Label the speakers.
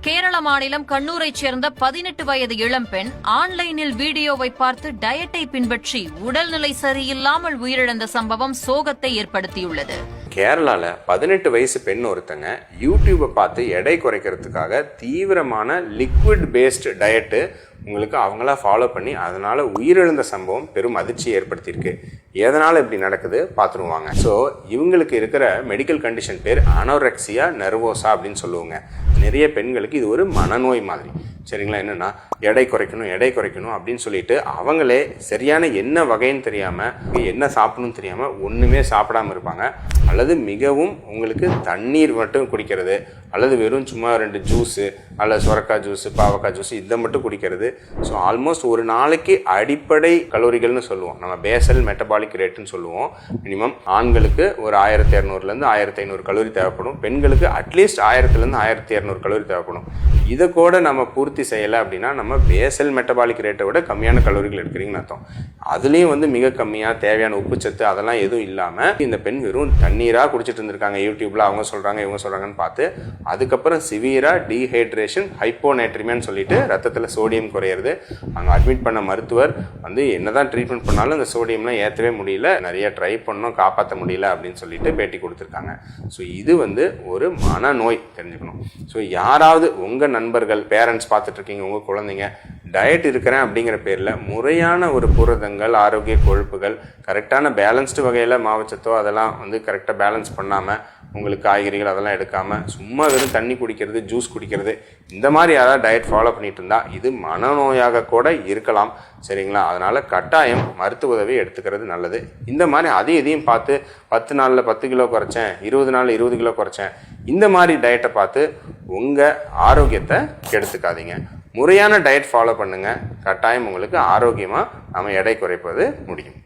Speaker 1: கேரள மாநிலம் கண்ணூரைச் சேர்ந்த 18 வயது இளம்பெண் ஆன்லைனில் வீடியோவை பார்த்து டயட்டை பின்பற்றி உடல்நிலை சரியில்லாமல் உயிரிழந்த சம்பவம் சோகத்தை ஏற்படுத்தியுள்ளது.
Speaker 2: கேரளால 18 வயசு பெண் ஒருத்தங்க யூடியூபை பார்த்து எடை குறைக்கிறதுக்காக தீவிரமான லிக்விட் பேஸ்டு டயட்டு உங்களுக்கு அவங்களா ஃபாலோ பண்ணி அதனால உயிரிழந்த சம்பவம் பெரும் அதிர்ச்சியை ஏற்படுத்தியிருக்கு. எதனால இப்படி நடக்குது பார்த்துருவாங்க. ஸோ இவங்களுக்கு இருக்கிற மெடிக்கல் கண்டிஷன் பேர் அனோரெக்சியா நர்வோசா அப்படின்னு சொல்லுவாங்க. நிறைய பெண்களுக்கு இது ஒரு மனநோய் மாதிரி. சரிங்களா, என்னன்னா எடை குறைக்கணும் அப்படின்னு சொல்லிட்டு அவங்களே சரியான என்ன வகைன்னு தெரியாம என்ன சாப்பிடணும்னு தெரியாம ஒண்ணுமே சாப்பிடாம இருப்பாங்க. அல்லது மிகவும் உங்களுக்கு தண்ணீர் மட்டும் குடிக்கிறது, அல்லது வெறும் சும்மா 2 ஜூஸு அல்லது சுரக்காய் ஜூஸு பாவக்காய் ஜூஸ் இதை மட்டும் குடிக்கிறது. ஸோ ஆல்மோஸ்ட் ஒரு நாளைக்கு அடிப்படை கலோரிகள்னு சொல்லுவோம், நம்ம பேசல் மெட்டபாலிக் ரேட்டுன்னு சொல்லுவோம். மினிமம் ஆண்களுக்கு ஒரு 1200லேருந்து 1500 கலோரி தேவைப்படும், பெண்களுக்கு அட்லீஸ்ட் 1000லேருந்து 1200 கலோரி தேவைப்படும். இதை கூட நம்ம பூர்த்தி செய்யலை அப்படின்னா நம்ம பேசல் மெட்டபாலிக் ரேட்டை விட கம்மியான கலோரிகள் எடுக்கிறீங்கன்னு அர்த்தம். அதுலேயும் வந்து மிக கம்மியாக தேவையான உப்புச்சத்து அதெல்லாம் எதுவும் இல்லாமல் இந்த பெண் வெறும் தண்ணீராக குடிச்சிட்டு இருந்திருக்காங்க. யூடியூப்பில் அவங்க சொல்கிறாங்க இவங்க சொல்கிறாங்கன்னு பார்த்து அதுக்கப்புறம் சிவியராக டீஹைட்ரேஷன் ஹைப்போநைட்ரிமியான்னு சொல்லிட்டு ரத்தத்தில் சோடியம் குறையிறது. அங்கே அட்மிட் பண்ண மருத்துவர் வந்து என்னதான் ட்ரீட்மெண்ட் பண்ணாலும் அந்த சோடியம்லாம் ஏற்றவே முடியல, நிறைய ட்ரை பண்ணோம் காப்பாற்ற முடியல அப்படின்னு சொல்லிட்டு பேட்டி கொடுத்துருக்காங்க. ஸோ இது வந்து ஒரு மனநோய் தெரிஞ்சுக்கணும். ஸோ யாராவது உங்கள் நண்பர்கள் பேரண்ட்ஸ் பார்த்துட்டு இருக்கீங்க, உங்கள் குழந்தைங்க டயட் இருக்கிறேன் அப்படிங்கிற பேரில் முறையான ஒரு புரதங்கள் ஆரோக்கிய கொழுப்புகள் கரெக்டான பேலன்ஸ்டு வகையில் மாவுச்சத்தோ அதெல்லாம் வந்து கரெக்டாக பேலன்ஸ் பண்ணாமல் உங்களுக்கு காய்கறிகள் அதெல்லாம் எடுக்காமல் சும்மா வெறும் தண்ணி குடிக்கிறது ஜூஸ் குடிக்கிறது இந்த மாதிரி யாராவது டயட் ஃபாலோ பண்ணிட்டு இருந்தால் இது மனநோயாக கூட இருக்கலாம். சரிங்களா, அதனால் கட்டாயம் மருத்துவ உதவி எடுத்துக்கிறது நல்லது. இந்த மாதிரி இதையும் பார்த்து 10 நாளில் 10 கிலோ குறைச்சேன், 20 நாளில் 20 கிலோ குறைச்சேன், இந்த மாதிரி டயட்டை பார்த்து உங்கள் ஆரோக்கியத்தை கெடுத்துக்காதீங்க. முறையான டயட் ஃபாலோ பண்ணுங்கள், கட்டாயம் உங்களுக்கு ஆரோக்கியமாக நம்ம எடை குறைப்பது முடியும்.